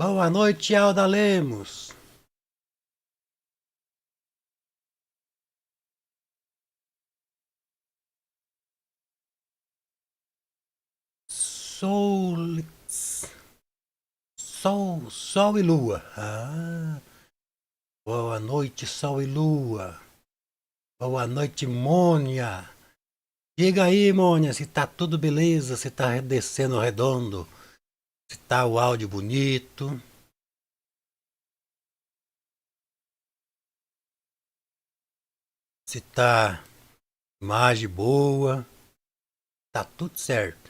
Boa noite, Alda Lemos. Sol, sol e lua. Boa noite, sol e lua. Boa noite, Mônia. Diga aí, Mônia, se tá tudo beleza, se tá descendo redondo, se tá o áudio bonito. Se tá imagem boa, tá tudo certo.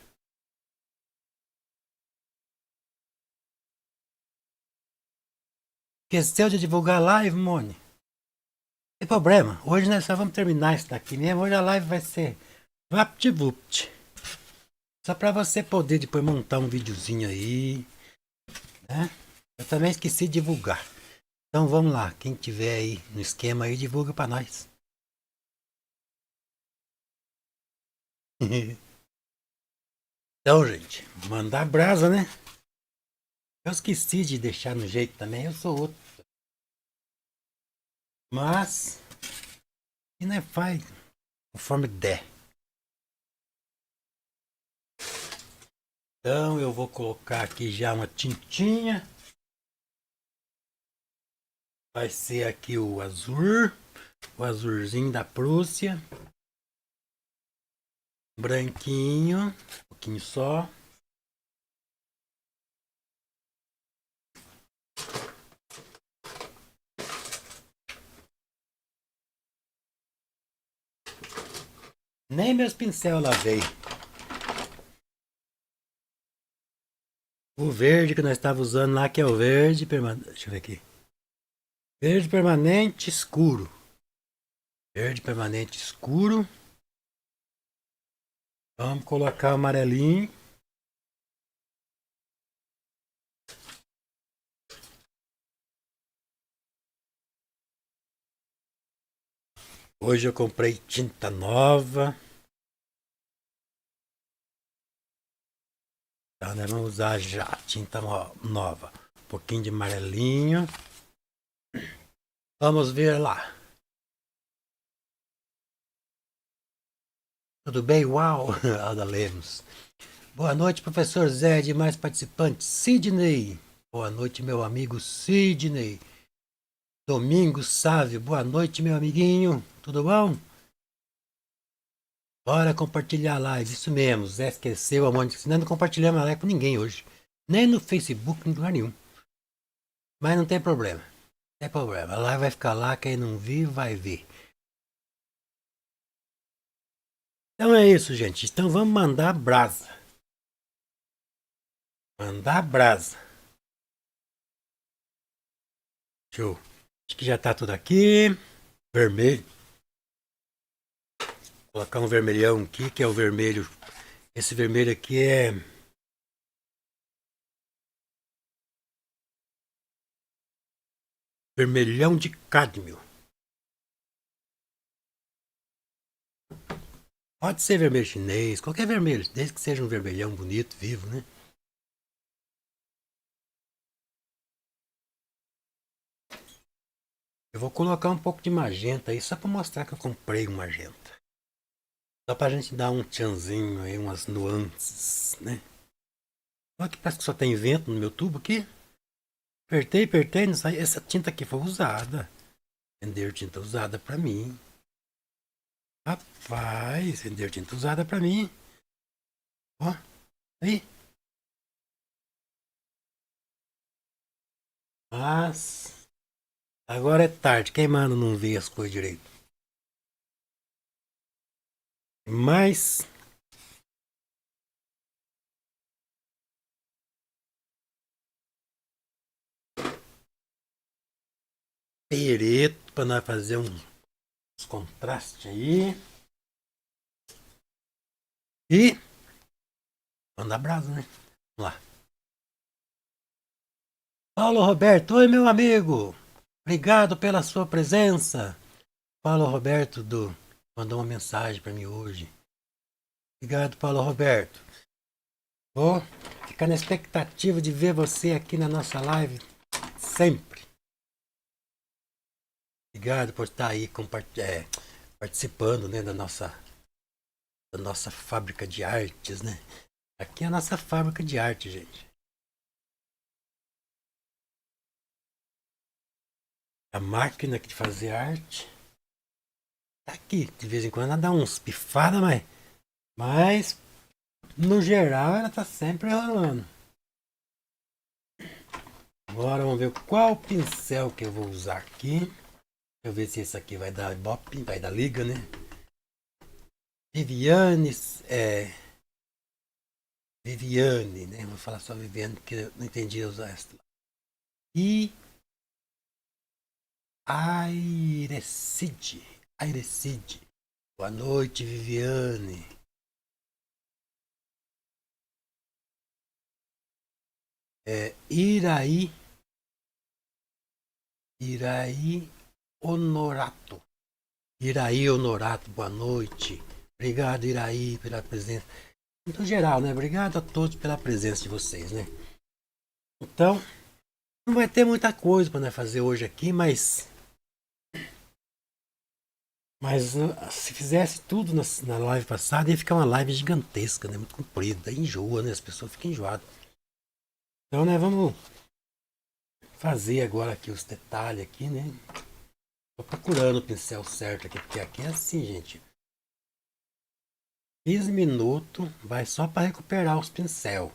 Esqueceu de divulgar a live, Mônia? Não tem problema, hoje nós só vamos terminar isso daqui mesmo. Hoje a live vai ser VaptVupt. Só pra você poder depois montar um videozinho aí, né? Eu também esqueci de divulgar. Então vamos lá, quem tiver aí no esquema aí, divulga pra nós. Então, gente, mandar brasa, né? Eu esqueci de deixar no jeito também, eu sou outro. Mas, e não é faz conforme der. Então eu vou colocar aqui já uma tintinha. Vai ser aqui o azul, o azulzinho da Prússia. Branquinho, um pouquinho só. Nem meus pincel eu lavei. O verde que nós estávamos usando lá, que é o verde permanente. Deixa eu ver aqui. Verde permanente escuro. Verde permanente escuro. Vamos colocar o amarelinho. Hoje eu comprei tinta nova. Então nós vamos usar já tinta nova. Um pouquinho de amarelinho. Vamos ver lá. Tudo bem? Uau! Alda Lemos. Boa noite, professor Zé, demais participantes. Sidney. Boa noite, meu amigo Sidney. Domingos Sávio. Boa noite, meu amiguinho. Tudo bom? Bora compartilhar a live. Isso mesmo. Zé esqueceu a Mônica. Nós não compartilhamos a live com ninguém hoje. Nem no Facebook, em lugar nenhum. Mas não tem problema. Não tem problema. A live vai ficar lá. Quem não viu, vai ver. Então é isso, gente. Então vamos mandar brasa. Mandar brasa. Show. Acho que já tá tudo aqui. Vermelho. Vou colocar um vermelhão aqui, que é o vermelho. Esse vermelho aqui é vermelhão de cádmio. Pode ser vermelho chinês, qualquer vermelho, desde que seja um vermelhão bonito, vivo, né? Eu vou colocar um pouco de magenta aí, só para mostrar que eu comprei um magenta. Só pra gente dar um tchanzinho aí, umas nuances, né? Olha que parece que só tem vento no meu tubo aqui. Apertei, não sai. Essa tinta aqui foi usada. Vender tinta usada pra mim. Rapaz, vender tinta usada pra mim. Ó, aí. Mas agora é tarde, quem manda não vê as coisas direito. Mas pereto para nós fazer uns contrastes aí. E mandar brasa, né? Vamos lá. Paulo Roberto, oi meu amigo. Obrigado pela sua presença. Paulo Roberto mandou uma mensagem para mim hoje. Obrigado, Paulo Roberto. Vou ficar na expectativa de ver você aqui na nossa live sempre. Obrigado por estar aí participando, né, da nossa fábrica de artes, né? Aqui é a nossa fábrica de arte, gente. A máquina de fazer arte tá aqui. De vez em quando ela dá uns pifadas, mas no geral ela tá sempre rolando. Agora vamos ver qual pincel que eu vou usar aqui. Deixa eu ver se esse aqui vai dar ibope, vai dar liga, né? Viviane, né? Vou falar só Viviane porque eu não entendi usar essa. E Airecide. Boa noite, Viviane. Iraí Honorato. Iraí Honorato, boa noite. Obrigado, Iraí, pela presença. No geral, né? Obrigado a todos pela presença de vocês, né? Então, não vai ter muita coisa para nós fazer hoje aqui, mas se fizesse tudo na live passada, ia ficar uma live gigantesca, né? Muito comprida, enjoa, né? As pessoas ficam enjoadas. Então, né, vamos fazer agora aqui os detalhes aqui, né? Tô procurando o pincel certo aqui, porque aqui é assim, gente. 15 minutos vai só para recuperar os pincel.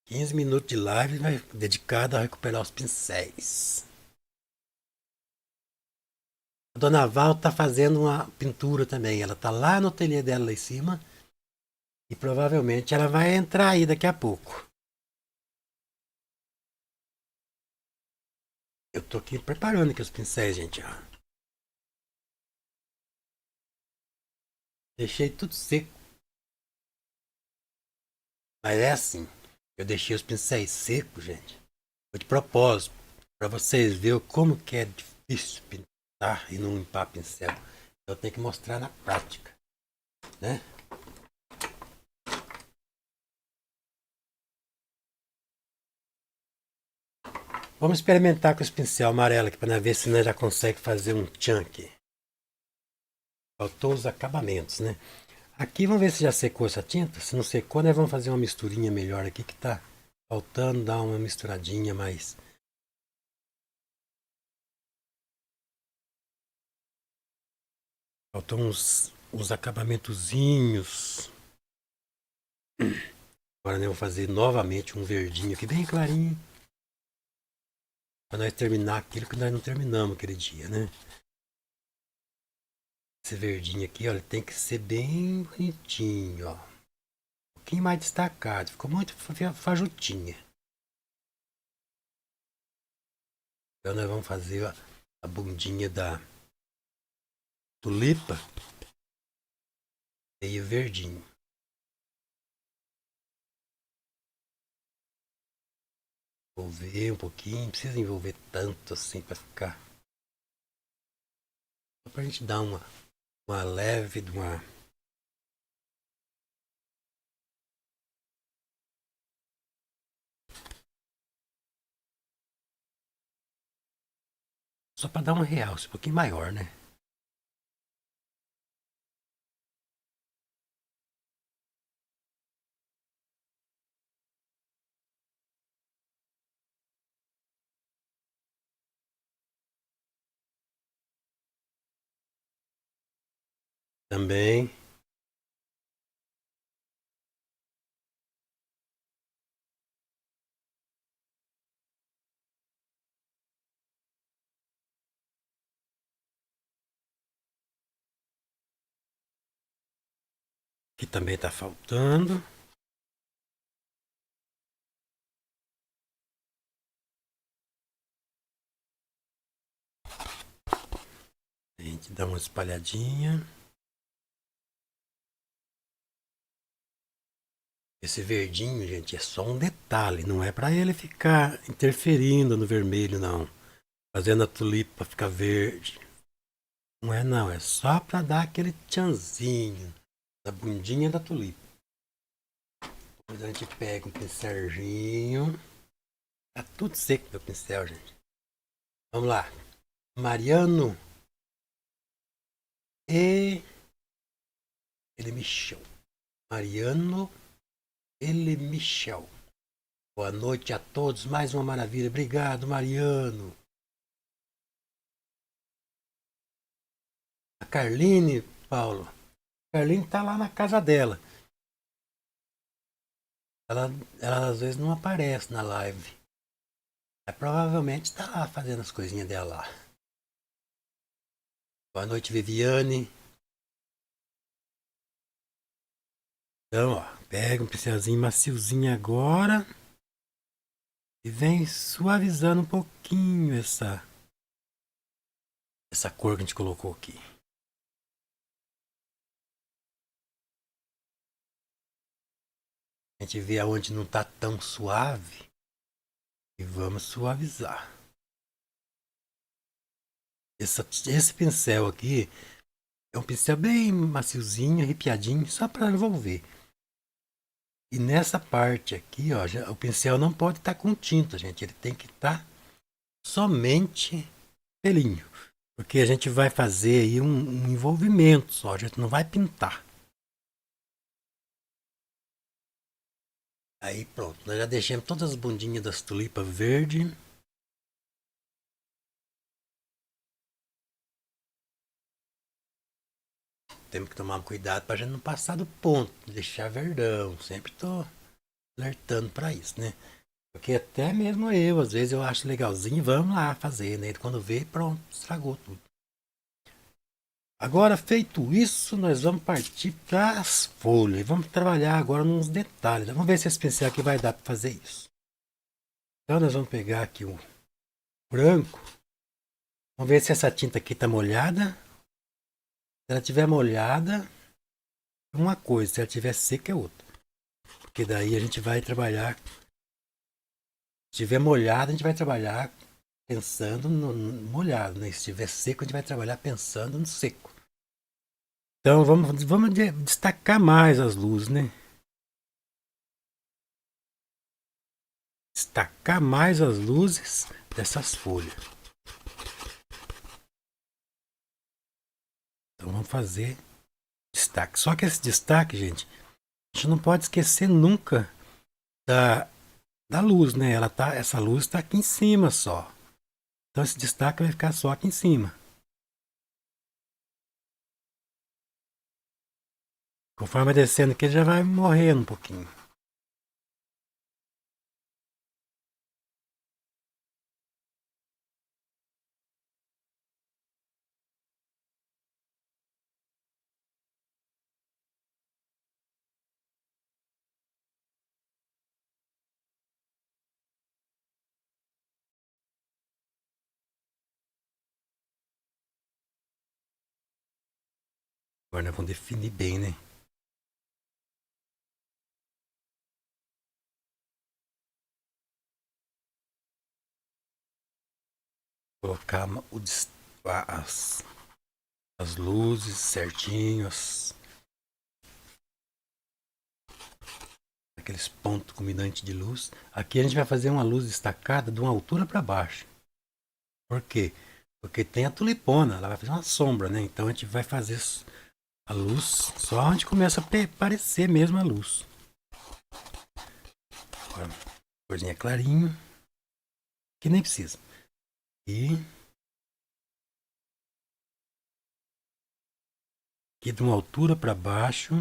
Quinze minutos de live dedicado a recuperar os pincéis. A Dona Val tá fazendo uma pintura também. Ela tá lá no ateliê dela lá em cima. E provavelmente ela vai entrar aí daqui a pouco. Eu tô aqui preparando aqui os pincéis, gente. Ó. Deixei tudo seco. Mas é assim. Eu deixei os pincéis secos, gente. Foi de propósito. Para vocês verem como que é difícil pintar e não limpar pincel. Eu tenho que mostrar na prática. Né? Vamos experimentar com esse pincel amarelo aqui para ver se nós já consegue fazer um tchan aqui. Faltou os acabamentos, né? Aqui vamos ver se já secou essa tinta. Se não secou, nós vamos fazer uma misturinha melhor aqui que tá faltando dar uma misturadinha mais. Faltam uns acabamentozinhos. Agora nós vamos fazer novamente um verdinho aqui bem clarinho. Para nós terminar aquilo que nós não terminamos aquele dia, né? Esse verdinho aqui, ó, ele tem que ser bem bonitinho, ó. Um pouquinho mais destacado. Ficou muito fajutinha. Então nós vamos fazer a bundinha da tulipa meio verdinho. Envolver um pouquinho, não precisa envolver tanto assim para ficar. Só pra gente dar uma leve, uma. Só para dar um realce um pouquinho maior, né? Também. Que também tá faltando. A gente dá uma espalhadinha. Esse verdinho, gente, é só um detalhe. Não é para ele ficar interferindo no vermelho, não. Fazendo a tulipa ficar verde. Não é não, é só pra dar aquele tchanzinho da bundinha da tulipa. Depois a gente pega um pincelzinho. Tá tudo seco meu pincel, gente. Vamos lá. Mariano e ele Michel. Mariano ele Michel. Boa noite a todos. Mais uma maravilha. Obrigado, Mariano. A Carline, Paulo. A Carline tá lá na casa dela. Ela, ela às vezes não aparece na live. Mas provavelmente tá lá fazendo as coisinhas dela lá. Boa noite, Viviane. Então, ó, pega um pincelzinho maciozinho agora e vem suavizando um pouquinho essa cor que a gente colocou aqui. A gente vê aonde não tá tão suave e vamos suavizar. Esse pincel aqui é um pincel bem maciozinho, arrepiadinho, só para envolver. E nessa parte aqui, ó, o pincel não pode estar com tinta, gente. Ele tem que estar somente pelinho. Porque a gente vai fazer aí um envolvimento só, a gente não vai pintar. Aí pronto, nós já deixamos todas as bundinhas das tulipas verde. Temos que tomar cuidado para a gente não passar do ponto, deixar verdão. Sempre tô alertando para isso, né? Porque até mesmo eu, às vezes eu acho legalzinho, vamos lá fazer, né? Quando vê, pronto, estragou tudo. Agora, feito isso, nós vamos partir para as folhas. Vamos trabalhar agora nos detalhes. Vamos ver se esse pincel aqui vai dar para fazer isso. Então, nós vamos pegar aqui o branco. Vamos ver se essa tinta aqui está molhada. Se ela estiver molhada, é uma coisa. Se ela estiver seca, é outra. Porque daí a gente vai trabalhar. Se estiver molhada, a gente vai trabalhar pensando no molhado, né? Se estiver seco, a gente vai trabalhar pensando no seco. Então vamos destacar mais as luzes, né? Destacar mais as luzes dessas folhas. Então vamos fazer destaque. Só que esse destaque, gente, a gente não pode esquecer nunca da luz, né? Essa luz está aqui em cima só. Então esse destaque vai ficar só aqui em cima. Conforme vai descendo aqui, ele já vai morrendo um pouquinho. Agora nós vamos definir bem, né? Colocar as luzes certinho, aqueles pontos combinantes de luz. Aqui a gente vai fazer uma luz destacada de uma altura para baixo. Por quê? Porque tem a tulipona, ela vai fazer uma sombra, né? Então a gente vai fazer a luz só onde começa a aparecer mesmo a luz. Agora, corzinha clarinho, que nem precisa. E aqui de uma altura para baixo.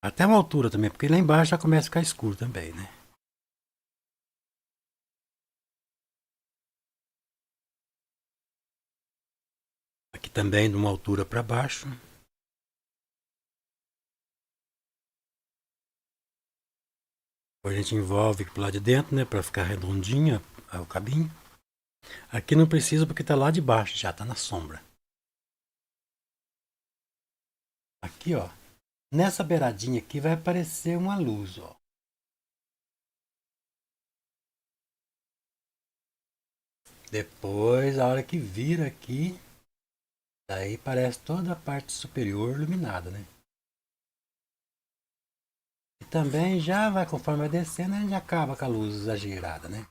Até uma altura também, porque lá embaixo já começa a ficar escuro também, né? Aqui também de uma altura para baixo. Depois a gente envolve pro lado de dentro, né? Para ficar redondinha o cabinho. Aqui não precisa porque tá lá de baixo, já tá na sombra. Aqui, ó. Nessa beiradinha aqui vai aparecer uma luz, ó. Depois, a hora que vira aqui, daí parece toda a parte superior iluminada, né? E também já vai, conforme vai descendo, a gente acaba com a luz exagerada, né?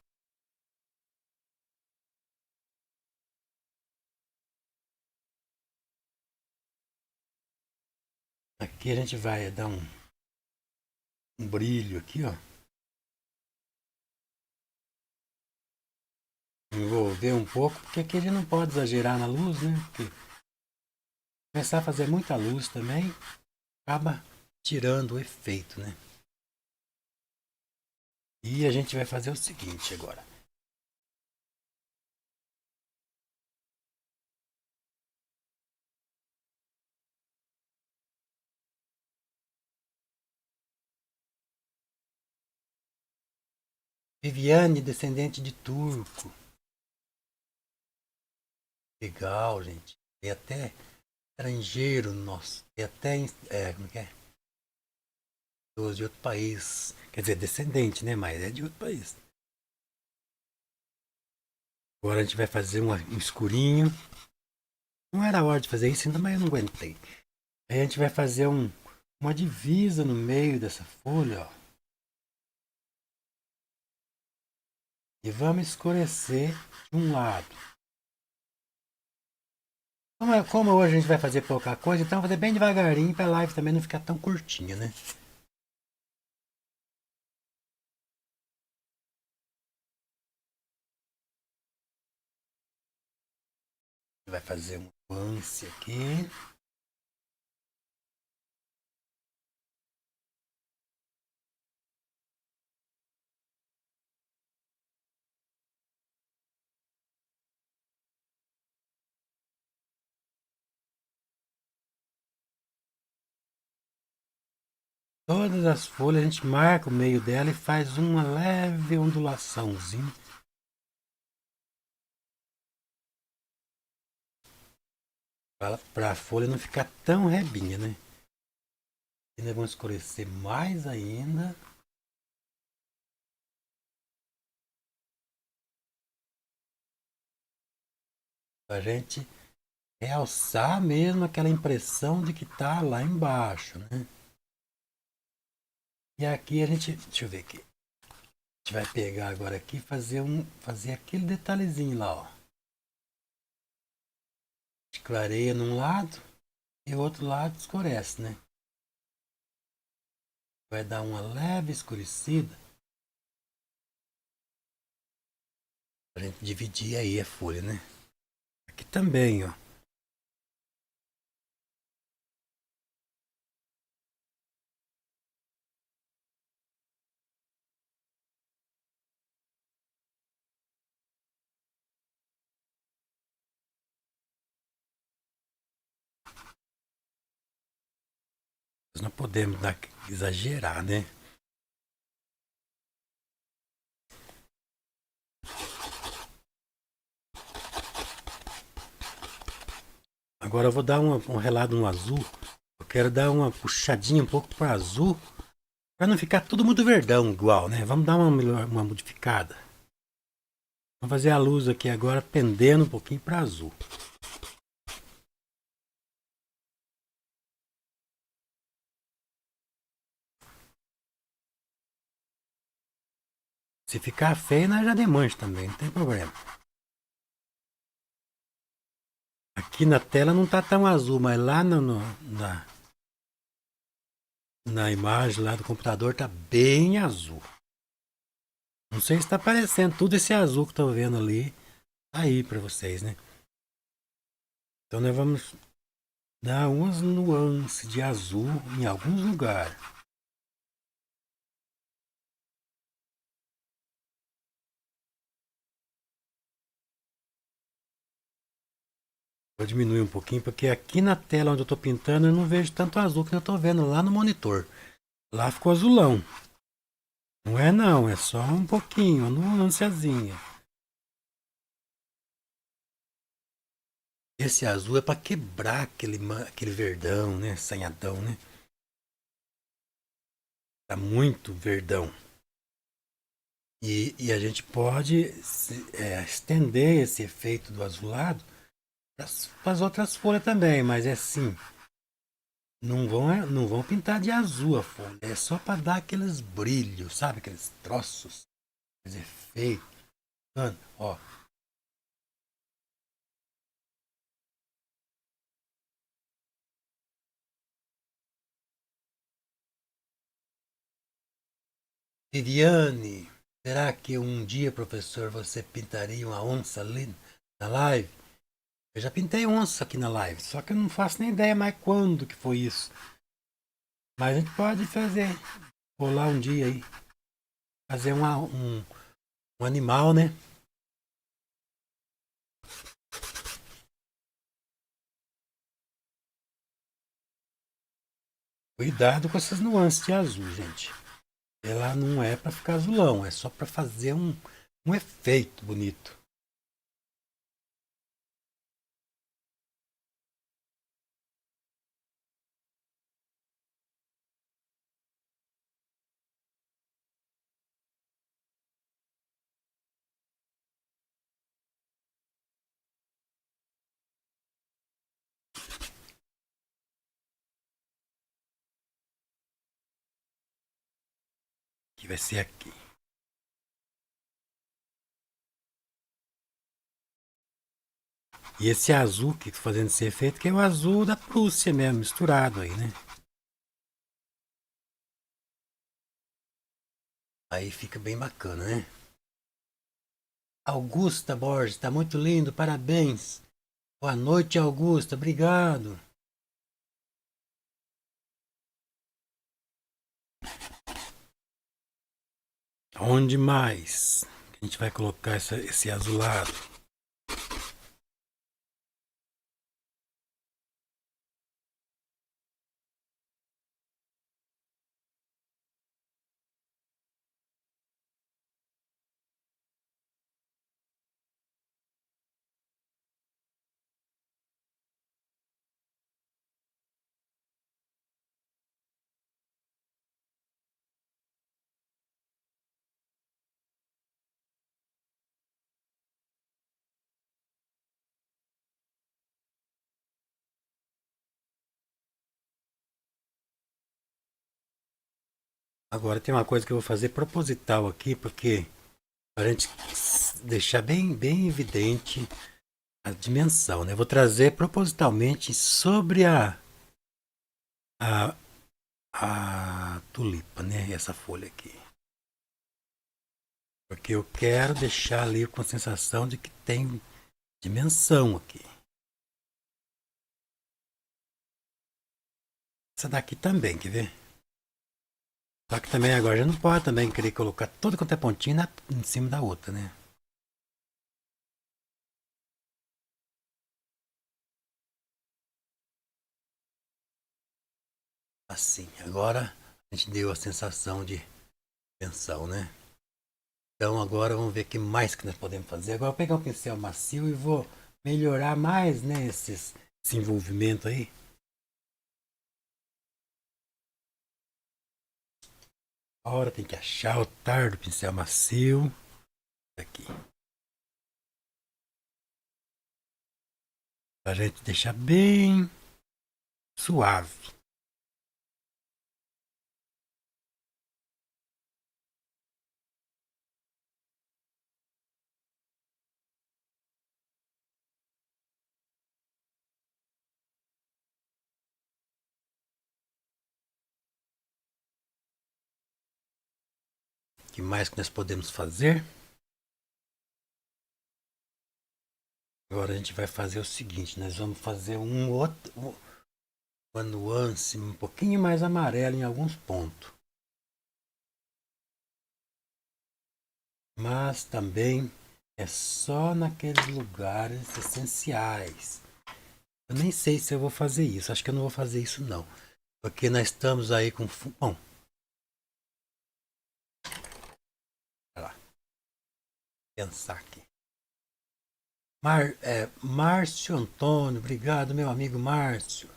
Aqui a gente vai dar um brilho aqui, ó. Envolver um pouco, porque aqui a gente não pode exagerar na luz, né? Porque começar a fazer muita luz também acaba tirando o efeito, né? E a gente vai fazer o seguinte agora. Viviane, descendente de turco. Legal, gente. Tem até estrangeiro nosso. Tem até, como que é? Pessoas de outro país. Quer dizer, descendente, né? Mas é de outro país. Agora a gente vai fazer um escurinho. Não era hora de fazer isso ainda, mas eu não aguentei. Aí a gente vai fazer uma divisa no meio dessa folha, ó. E vamos escurecer de um lado. Como hoje a gente vai fazer pouca coisa, então vou fazer bem devagarinho para a live também não ficar tão curtinha, né? Vai fazer um nuance aqui. Todas as folhas a gente marca o meio dela e faz uma leve ondulaçãozinha. Para a folha não ficar tão rebinha, né? Ainda vamos escurecer mais ainda. Pra gente realçar mesmo aquela impressão de que tá lá embaixo, né? E aqui a gente, deixa eu ver aqui. A gente vai pegar agora aqui e fazer aquele detalhezinho lá, ó. A gente clareia num lado e o outro lado escurece, né? Vai dar uma leve escurecida pra gente dividir aí a folha, né? Aqui também, ó. Nós não podemos exagerar, né? Agora eu vou dar um relado no azul. Eu quero dar uma puxadinha um pouco para azul, para não ficar tudo muito verdão igual, né? Vamos dar uma modificada. Vamos fazer a luz aqui agora pendendo um pouquinho para azul. Se ficar feio, nós já demancha também, não tem problema. Aqui na tela não tá tão azul, mas lá na imagem lá do computador tá bem azul. Não sei se está aparecendo tudo esse azul que estou vendo ali aí para vocês, né? Então nós vamos dar umas nuances de azul em alguns lugares. Vou diminuir um pouquinho, porque aqui na tela onde eu estou pintando eu não vejo tanto azul que eu estou vendo lá no monitor. Lá ficou azulão. Não é não, é só um pouquinho, uma nuancezinha. Esse azul é para quebrar aquele verdão, né? Sanhadão, né? Tá muito verdão. E a gente pode estender esse efeito do azulado para as outras folhas também, mas é assim, não vão pintar de azul a folha, é só para dar aqueles brilhos, sabe? Aqueles troços, aqueles efeitos. Mano, ó, Viviane, será que um dia, professor, você pintaria uma onça ali na live? Eu já pintei onça aqui na live, só que eu não faço nem ideia mais quando que foi isso. Mas a gente pode fazer, rolar um dia aí, fazer um animal, né? Cuidado com essas nuances de azul, gente. Ela não é para ficar azulão, é só para fazer um efeito bonito. Que vai ser aqui. E esse azul que tá fazendo esse efeito, que é o azul da Prússia mesmo, misturado aí, né? Aí fica bem bacana, né? Augusta Borges, tá muito lindo, parabéns. Boa noite, Augusta, obrigado. Onde mais a gente vai colocar esse azulado? Agora tem uma coisa que eu vou fazer proposital aqui, porque para a gente deixar bem evidente a dimensão, né? Eu vou trazer propositalmente sobre a, a tulipa, né? Essa folha aqui. Porque eu quero deixar ali com a sensação de que tem dimensão aqui. Essa daqui também, quer ver? Só que também agora já não pode também querer colocar toda quanto é pontinha em cima da outra, né? Assim, agora a gente deu a sensação de tensão, né? Então agora vamos ver o que mais que nós podemos fazer. Agora eu vou pegar um pincel macio e vou melhorar mais, né, esse envolvimento aí. Agora tem que achar o tar do pincel macio. Aqui. Pra gente deixar bem suave. O que mais que nós podemos fazer? Agora a gente vai fazer o seguinte, nós vamos fazer uma nuance um pouquinho mais amarela em alguns pontos. Mas também é só naqueles lugares essenciais. Eu nem sei se eu vou fazer isso, acho que eu não vou fazer isso não. Porque nós estamos aí com... Bom, vai lá, pensar aqui. Márcio Antônio, obrigado meu amigo Márcio.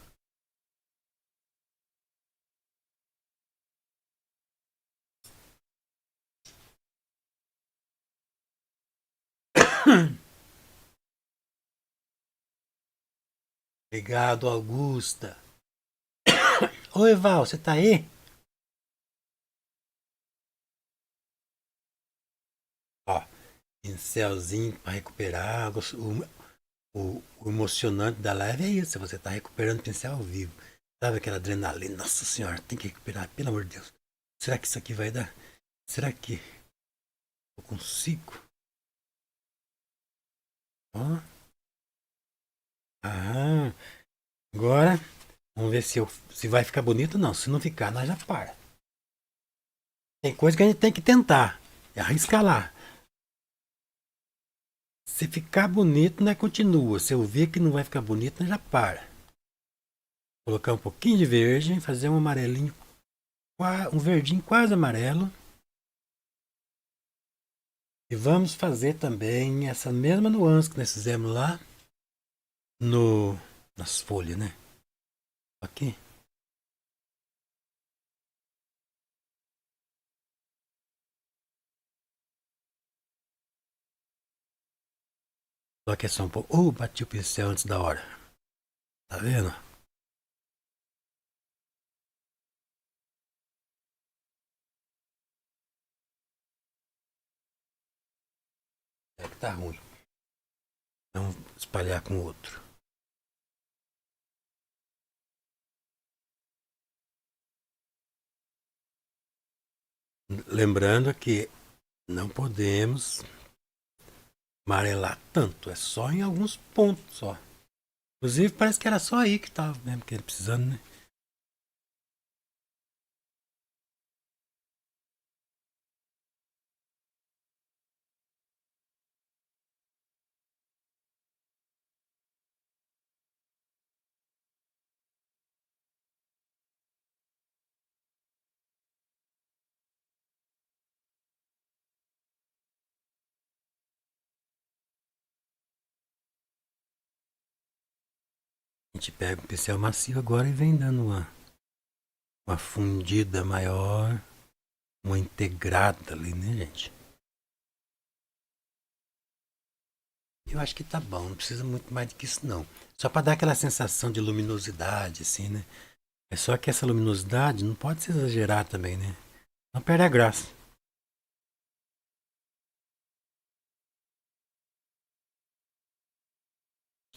Obrigado, Augusta. Oi, Val, você tá aí? Ó, pincelzinho para recuperar. O emocionante da live é isso, você tá recuperando o pincel ao vivo. Sabe aquela adrenalina? Nossa senhora, tem que recuperar, pelo amor de Deus. Será que isso aqui vai dar? Será que eu consigo? Ó, ah, agora vamos ver se vai ficar bonito ou não. Se não ficar, nós já para. Tem coisa que a gente tem que tentar. É arriscar lá. Se ficar bonito, nós continua. Se eu ver que não vai ficar bonito, nós já para. Colocar um pouquinho de verde, fazer um amarelinho, um verdinho quase amarelo. E vamos fazer também essa mesma nuance que nós fizemos lá no, nas folhas, né? Aqui. Só que é só um pouco. Bati o pincel antes da hora. Tá vendo? É que tá ruim. Vamos espalhar com o outro. Lembrando que não podemos amarelar tanto. É só em alguns pontos só. Inclusive parece que era só aí que tava mesmo que ele precisando, né? A gente pega um pincel macio agora e vem dando uma fundida maior, uma integrada ali, né, gente? Eu acho que tá bom, não precisa muito mais do que isso não. Só para dar aquela sensação de luminosidade, assim, né? É só que essa luminosidade não pode se exagerar também, né? Não perde a graça.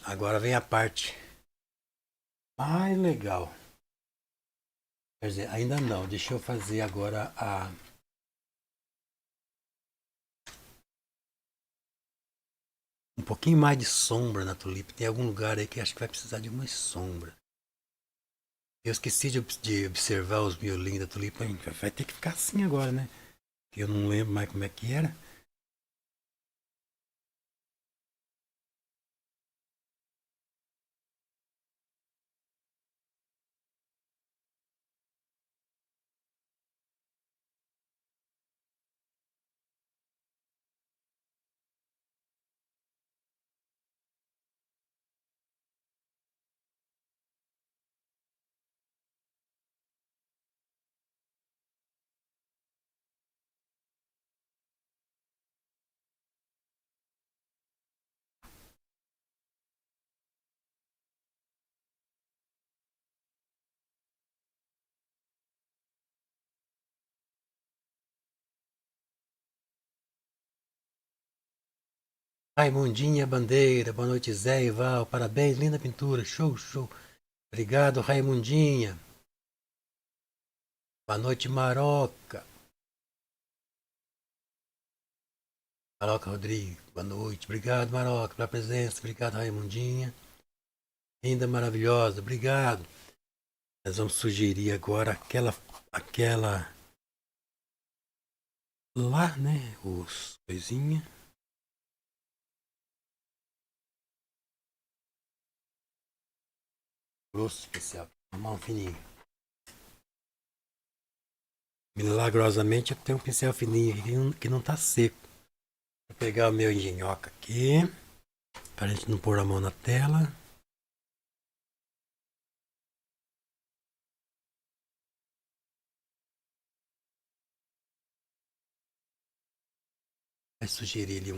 Agora vem a parte mais legal. Quer dizer, ainda não. Deixa eu fazer agora um pouquinho mais de sombra na tulipa. Tem algum lugar aí que acho que vai precisar de uma sombra. Eu esqueci de observar os miolinhos da tulipa. Vai ter que ficar assim agora, né? Eu não lembro mais como é que era. Raimundinha Bandeira, boa noite Zé e Val, parabéns, linda pintura, show, show. Obrigado, Raimundinha. Boa noite, Maroca. Maroca Rodrigues, boa noite. Obrigado, Maroca, pela presença. Obrigado, Raimundinha. Linda, maravilhosa, obrigado. Nós vamos sugerir agora aquela lá, né? Os coisinha. Grosso especial. Uma mão fininha. Milagrosamente eu tenho um pincel fininho aqui que não tá seco. Vou pegar o meu engenhoca aqui, para a gente não pôr a mão na tela. Vai sugerir ali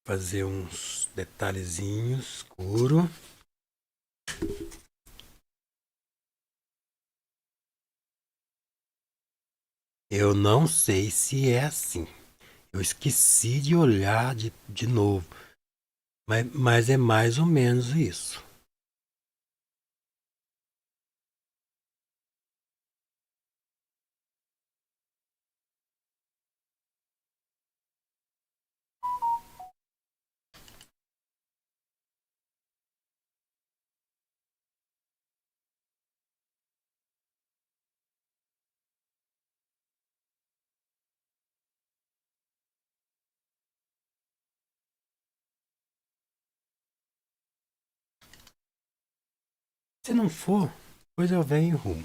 Fazer uns detalhezinhos escuro. Eu não sei se é assim. Eu esqueci de olhar de novo. Mas é mais ou menos isso. Se não for, depois eu venho e rumo.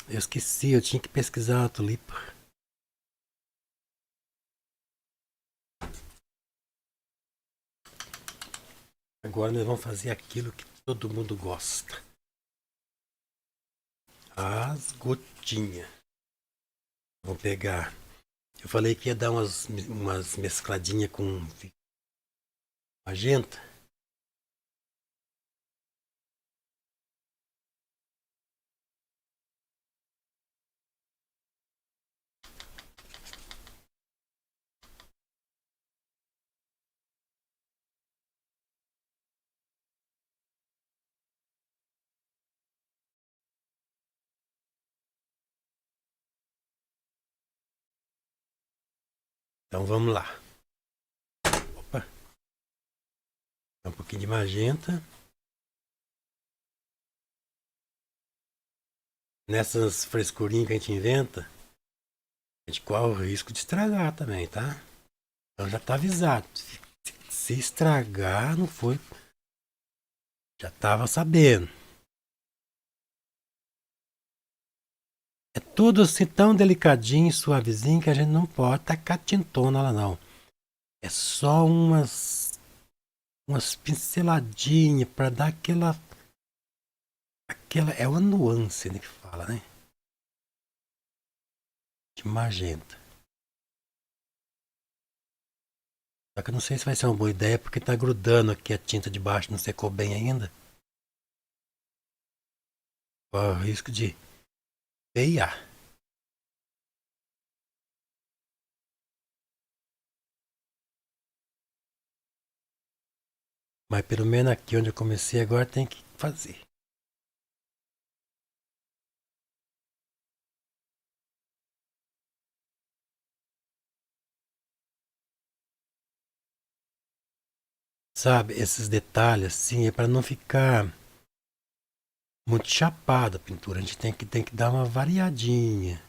Eu esqueci, eu tinha que pesquisar a tulipa. Agora nós vamos fazer aquilo que todo mundo gosta. As gotinhas. Vamos pegar. Eu falei que ia dar umas mescladinhas com magenta. Então vamos lá. Opa. Um pouquinho de magenta. Nessas frescurinhas que a gente inventa, a gente corre o risco de estragar também, tá? Então já tá avisado. Se estragar, não foi. Já tava sabendo. É tudo assim tão delicadinho, suavezinho, que a gente não pode tacar tintona lá não. É só umas pinceladinhas para dar aquela é uma nuance, né, que fala, né? De magenta. Só que eu não sei se vai ser uma boa ideia porque tá grudando aqui a tinta de baixo, não secou bem ainda. Corre o risco de feiar. Mas pelo menos aqui onde eu comecei agora tem que fazer. Sabe, esses detalhes assim é para não ficar muito chapada a pintura. A gente tem que dar uma variadinha.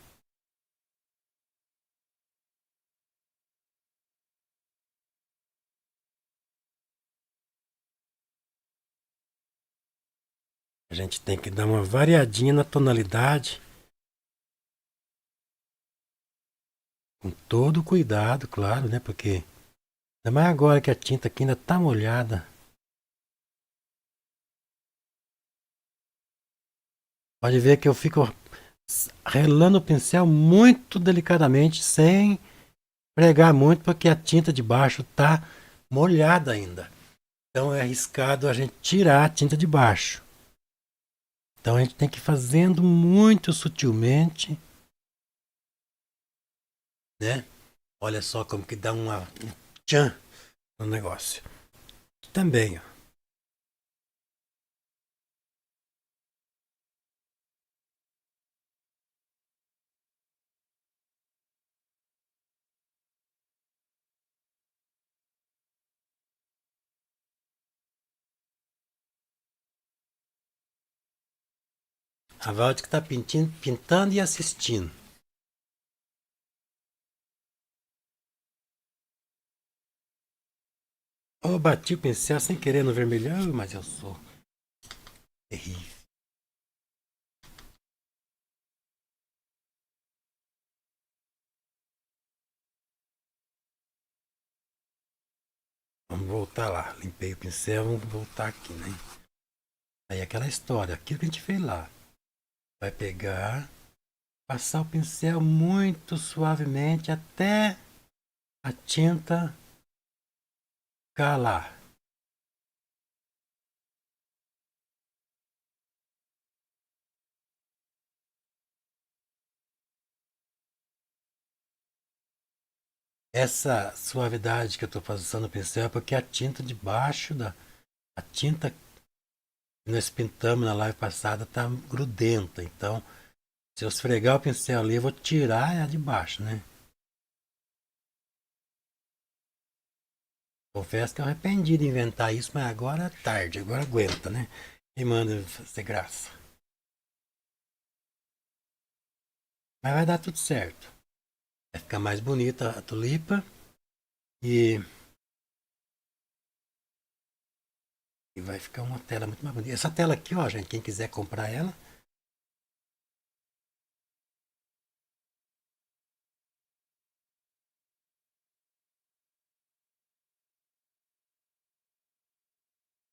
A gente tem que dar uma variadinha na tonalidade. Com todo cuidado, claro, né? Porque ainda mais agora que a tinta aqui ainda tá molhada. Pode ver que eu fico relando o pincel muito delicadamente, sem pregar muito, porque a tinta de baixo tá molhada ainda. Então é arriscado a gente tirar a tinta de baixo. Então a gente tem que ir fazendo muito sutilmente, né? Olha só como que dá um tchan no negócio. Também, ó. A Valde que tá pintando e assistindo. Eu bati o pincel sem querer no vermelhão, mas eu sou terrível. Vamos voltar lá. Limpei o pincel, vamos voltar aqui, né? Aí aquela história, aquilo que a gente fez lá. Vai pegar, passar o pincel muito suavemente até a tinta calar. Essa suavidade que eu estou passando no pincel é porque a tinta de baixo a tinta que nós pintamos na live passada está grudenta. Então, se eu esfregar o pincel ali, eu vou tirar a de baixo, né? Confesso que eu arrependi de inventar isso, mas agora é tarde, agora aguenta, né? E manda fazer graça. Mas vai dar tudo certo. Vai ficar mais bonita a tulipa e, e vai ficar uma tela muito mais bonita. Essa tela aqui, ó, gente, quem quiser comprar ela,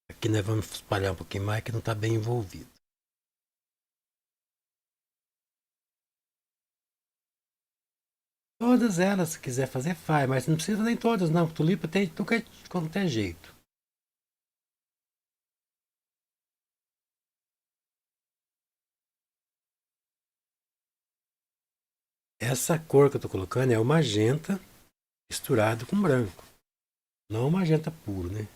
aqui nós vamos espalhar um pouquinho mais que não está bem envolvido. Todas elas, se quiser fazer, faz, mas não precisa nem todas, não. Tulipa tem tudo como tem jeito. Essa cor que eu estou colocando é o magenta misturado com branco. Não o magenta puro, né?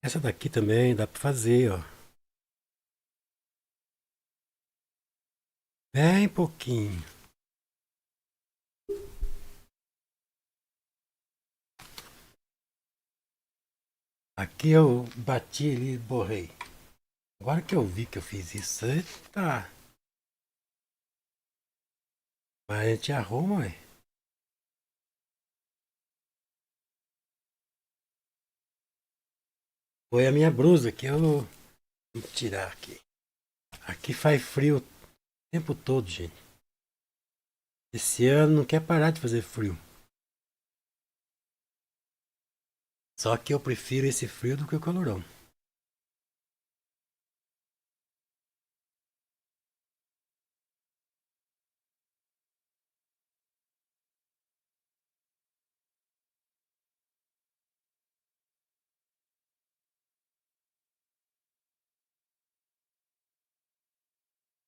Essa daqui também dá para fazer, ó. Bem pouquinho. Aqui eu bati ali e borrei. Agora que eu vi que eu fiz isso, tá. Mas a gente arruma, ué. Foi a minha blusa que eu vou tirar aqui. Aqui faz frio o tempo todo, gente. Esse ano não quer parar de fazer frio. Só que eu prefiro esse frio do que o calorão.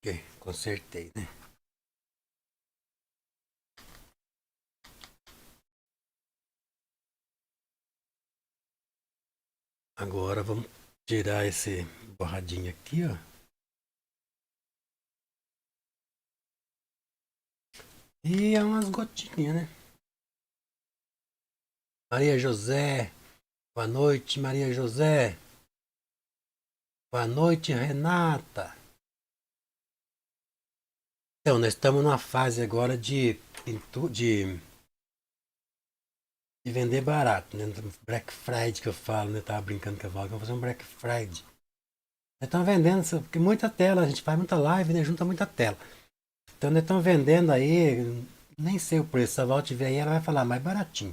Ok, consertei, né? Agora vamos tirar esse borradinho aqui, ó. E é umas gotinhas, né? Maria José. Boa noite, Maria José. Boa noite, Renata. Então, nós estamos numa fase agora de vender barato, né? Black Friday que eu falo, né? Eu tava brincando que eu falo que eu vou fazer um Black Friday. Nós estamos vendendo, porque muita tela, a gente faz muita live, né? Junta muita tela. Então, nós estamos vendendo aí, nem sei o preço, se a Val tiver aí, ela vai falar mais baratinho.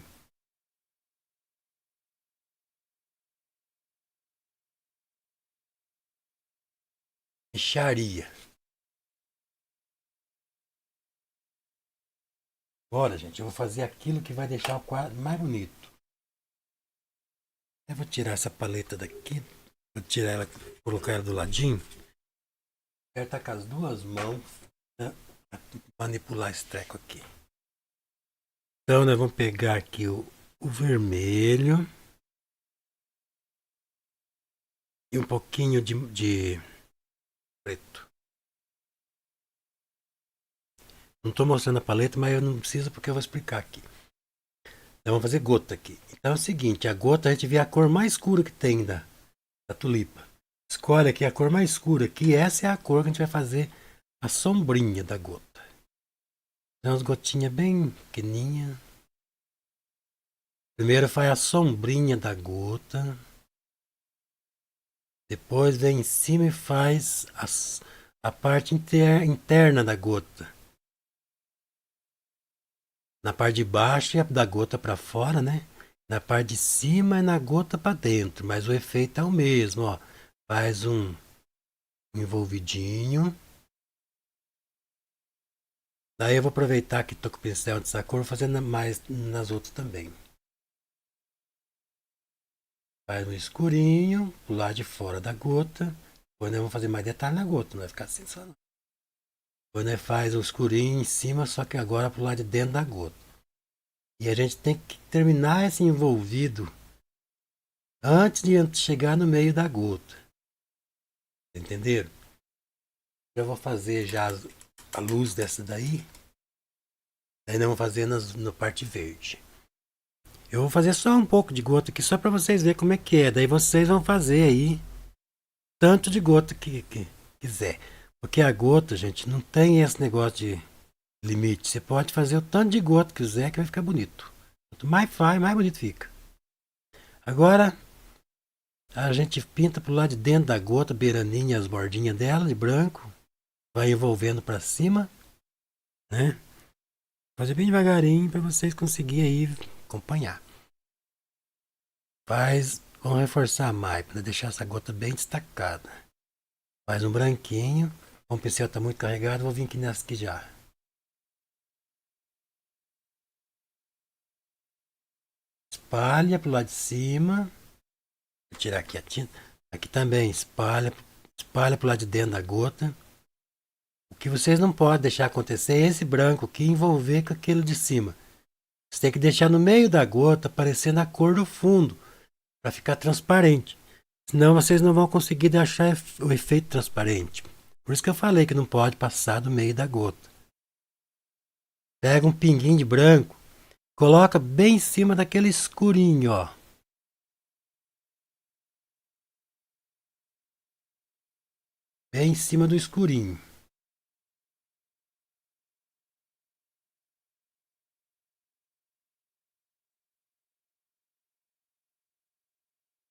Micharia. Bora, gente, eu vou fazer aquilo que vai deixar o quadro mais bonito. Eu vou tirar essa paleta daqui, vou tirar ela, colocar ela do ladinho. Quero estar com as duas mãos, né, pra manipular esse treco aqui. Então, nós vamos pegar aqui o vermelho e um pouquinho de preto. Não estou mostrando a paleta, mas eu não preciso porque eu vou explicar aqui. Então, vamos fazer gota aqui. Então é o seguinte, a gota a gente vê a cor mais escura que tem da tulipa. Escolhe aqui a cor mais escura, que essa é a cor que a gente vai fazer a sombrinha da gota. Então, umas gotinhas bem pequenininhas. Primeiro faz a sombrinha da gota. Depois vem em cima e faz a parte interna da gota. Na parte de baixo é da gota para fora, né? Na parte de cima é na gota para dentro, mas o efeito é o mesmo, ó. Faz um envolvidinho. Daí eu vou aproveitar que tô com o pincel dessa cor, fazendo mais nas outras também. Faz um escurinho do lado de fora da gota. Depois nós vamos fazer mais detalhe na gota, não vai ficar assim só não. Depois nós faz um escurinho em cima, só que agora pro lado de dentro da gota. E a gente tem que terminar esse envolvido antes de chegar no meio da gota. Entenderam? Eu vou fazer já a luz dessa daí. Daí nós vamos fazer na parte verde. Eu vou fazer só um pouco de gota aqui, só para vocês verem como é que é. Daí vocês vão fazer aí tanto de gota que quiser. Porque a gota, gente, não tem esse negócio de limite. Você pode fazer o tanto de gota que quiser que vai ficar bonito. Quanto mais faz, mais bonito fica. Agora a gente pinta pro lado de dentro da gota, beiraninha, as bordinhas dela de branco. Vai envolvendo para cima, né? Fazer bem devagarinho para vocês conseguirem aí acompanhar. Vamos reforçar mais para deixar essa gota bem destacada. Faz um branquinho. O pincel está muito carregado, vou vir aqui nessa aqui já. Espalha pro lado de cima. Vou tirar aqui a tinta. Aqui também espalha pro lado de dentro da gota. O que vocês não podem deixar acontecer é esse branco aqui envolver com aquele de cima. Você tem que deixar no meio da gota aparecendo a cor do fundo para ficar transparente. Senão vocês não vão conseguir deixar o efeito transparente. Por isso que eu falei que não pode passar do meio da gota. Pega um pinguinho de branco, coloca bem em cima daquele escurinho, ó. Bem em cima do escurinho.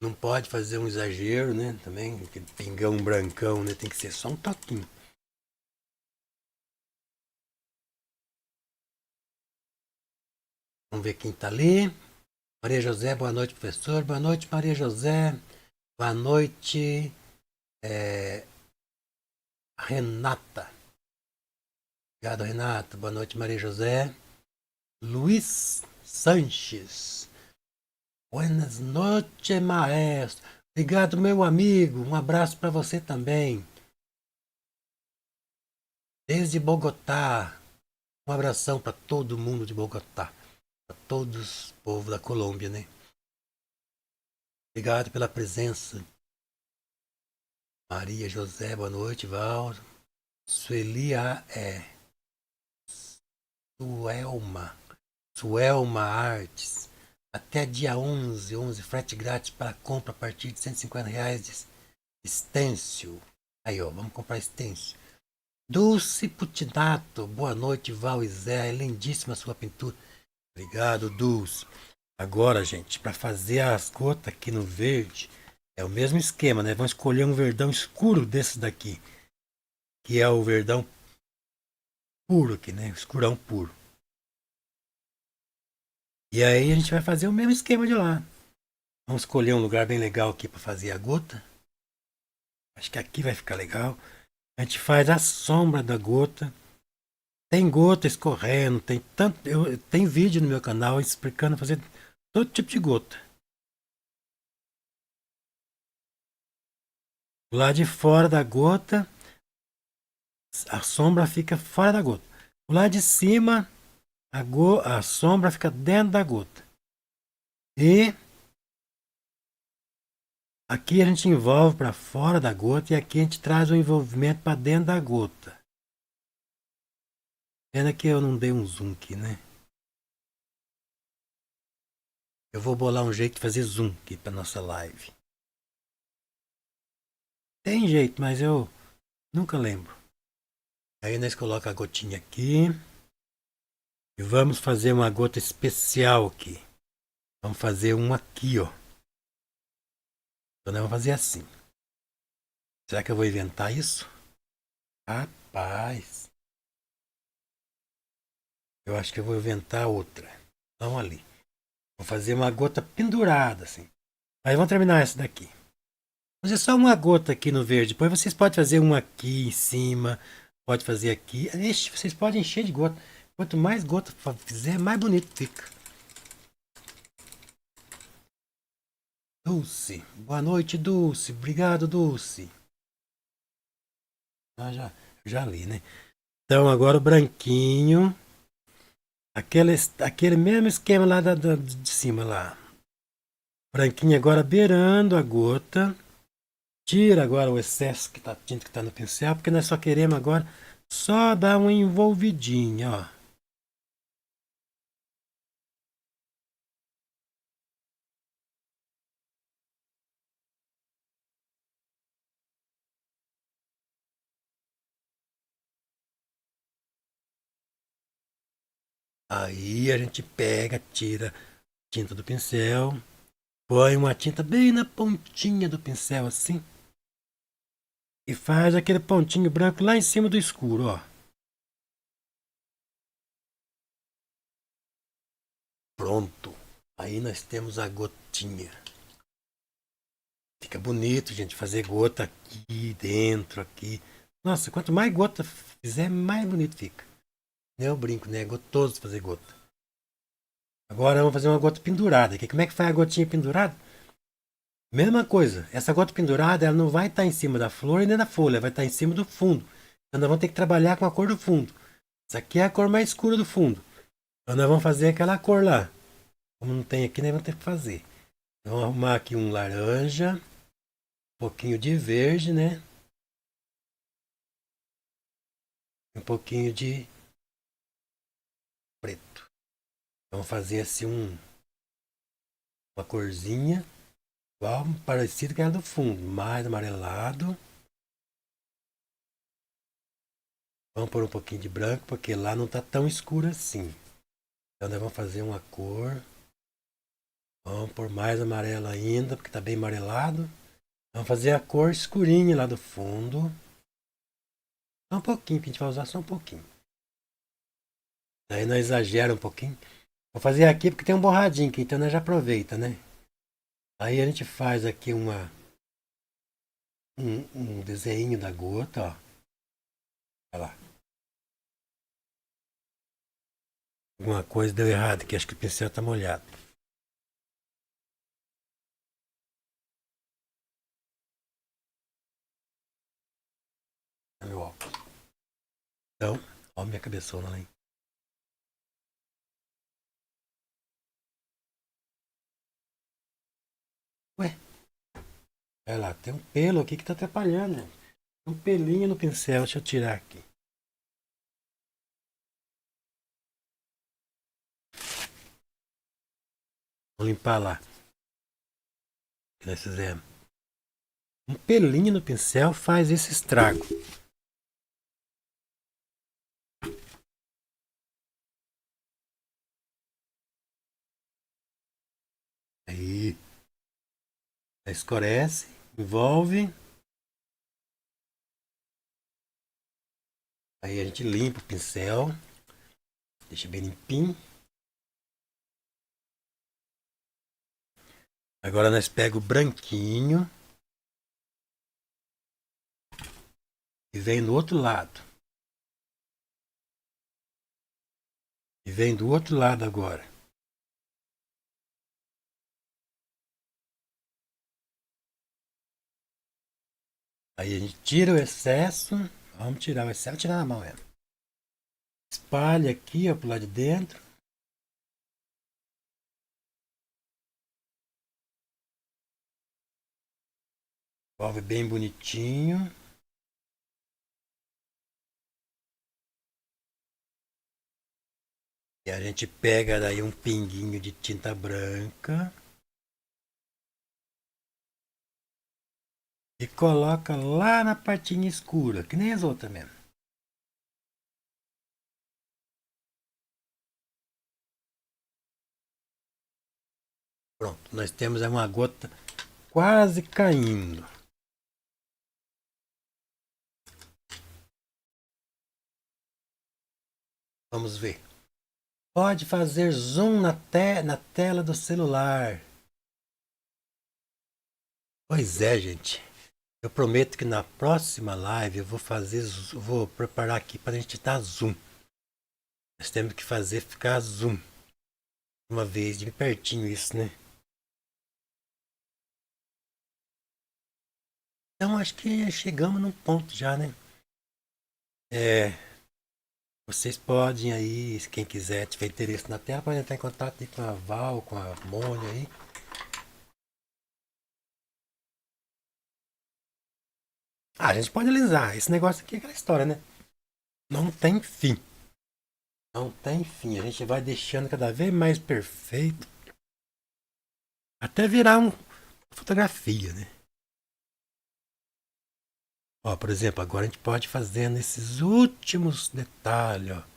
Não pode fazer um exagero, né? Também, aquele pingão brancão, né? Tem que ser só um toquinho. Vamos ver quem tá ali. Maria José, boa noite, professor. Boa noite, Maria José. Boa noite, Renata. Obrigado, Renata. Boa noite, Maria José. Luiz Sanches. Buenas noches, maestro. Obrigado, meu amigo. Um abraço para você também. Desde Bogotá. Um abração para todo mundo de Bogotá. Para todos os povos da Colômbia, né? Obrigado pela presença. Maria José, boa noite, Val. Suelia Suelma. Suelma Artes. Até dia 11, frete grátis para compra a partir de R$ 150 de stencil. Aí, ó, vamos comprar stencil. Dulce Putinato, boa noite, Val e Zé. É lindíssima a sua pintura. Obrigado, Dulce. Agora, gente, para fazer as gotas aqui no verde, é o mesmo esquema, né? Vamos escolher um verdão escuro desse daqui, que é o verdão puro aqui, né? Escurão puro. E aí a gente vai fazer o mesmo esquema de lá. Vamos escolher um lugar bem legal aqui para fazer a gota. Acho que aqui vai ficar legal. A gente faz a sombra da gota. Tem gota escorrendo, tem tanto. Tem vídeo no meu canal explicando fazer todo tipo de gota. Lá de fora da gota, a sombra fica fora da gota. Lá de cima, a sombra fica dentro da gota. E aqui a gente envolve para fora da gota e aqui a gente traz o envolvimento para dentro da gota. Pena que eu não dei um zoom aqui, né? Eu vou bolar um jeito de fazer zoom aqui para nossa live. Tem jeito, mas eu nunca lembro. Aí nós colocamos a gotinha aqui. E vamos fazer uma gota especial aqui. Vamos fazer uma aqui, ó. Então nós vamos fazer assim. Será que eu vou inventar isso? Rapaz. Eu acho que eu vou inventar outra. Então ali. Vou fazer uma gota pendurada, assim. Aí vamos terminar essa daqui. Vou fazer só uma gota aqui no verde. Depois vocês podem fazer uma aqui em cima. Pode fazer aqui. Ixi, vocês podem encher de gota. Quanto mais gota fizer, mais bonito fica. Dulce. Boa noite, Dulce. Obrigado, Dulce. Ah, já li, né? Então agora o branquinho. Aquele mesmo esquema lá de cima lá. Branquinho agora beirando a gota. Tira agora o excesso que tá, tinta que tá no pincel, porque nós só queremos agora só dar uma envolvidinha, ó. Aí a gente pega, tira a tinta do pincel, põe uma tinta bem na pontinha do pincel assim e faz aquele pontinho branco lá em cima do escuro, ó. Pronto. Aí nós temos a gotinha. Fica bonito, gente, fazer gota aqui dentro, aqui. Nossa, quanto mais gota fizer, mais bonito fica. Eu brinco, né? É gostoso fazer gota. Agora vamos fazer uma gota pendurada aqui. Como é que faz a gotinha pendurada? Mesma coisa. Essa gota pendurada, ela não vai estar em cima da flor e nem da folha, vai estar em cima do fundo. Então nós vamos ter que trabalhar com a cor do fundo. Essa aqui é a cor mais escura do fundo. Então nós vamos fazer aquela cor lá. Como não tem aqui, nós vamos ter que fazer. Então, vamos arrumar aqui um laranja, um pouquinho de verde, né? Um pouquinho de preto. Vamos fazer assim uma corzinha igual, parecido com a do fundo, mais amarelado. Vamos pôr um pouquinho de branco, porque lá não está tão escuro assim. Então nós vamos fazer uma cor. Vamos pôr mais amarelo ainda, porque está bem amarelado. Vamos fazer a cor escurinha lá do fundo. Só um pouquinho, que a gente vai usar só um pouquinho. Daí nós exagera um pouquinho. Vou fazer aqui porque tem um borradinho aqui, então nós já aproveita, né? Aí a gente faz aqui um desenho da gota, ó. Olha lá. Alguma coisa deu errado aqui, acho que o pincel está molhado. É meu óculos. Então, ó minha cabeçona lá, hein? Ué, olha lá, tem um pelo aqui que tá atrapalhando, né? Um pelinho no pincel, deixa eu tirar aqui. Vou limpar lá. Que nós fizemos. Um pelinho no pincel faz esse estrago. Aí, escurece, envolve. Aí a gente limpa o pincel, deixa bem limpinho. Agora nós pegamos o branquinho e vem do outro lado. E vem do outro lado agora. Aí a gente tira o excesso. Vamos tirar o excesso, tirar na mão mesmo. Espalha aqui, ó, pro lado de dentro. Envolve bem bonitinho. E a gente pega daí um pinguinho de tinta branca e coloca lá na partinha escura, que nem as outras mesmo. Pronto, nós temos uma gota quase caindo. Vamos ver. Pode fazer zoom na tela do celular. Pois é, gente. Eu prometo que na próxima live eu vou preparar aqui para a gente dar zoom. Nós temos que fazer ficar zoom. Uma vez, de pertinho isso, né? Então acho que chegamos num ponto já, né? É, vocês podem aí, se quem quiser, tiver interesse na tela, pode entrar em contato aí com a Val, com a Mônia aí. Ah, a gente pode analisar. Esse negócio aqui é aquela história, né? Não tem fim. Não tem fim. A gente vai deixando cada vez mais perfeito. Até virar uma fotografia, né? Ó, por exemplo, agora a gente pode fazer nesses últimos detalhes, ó.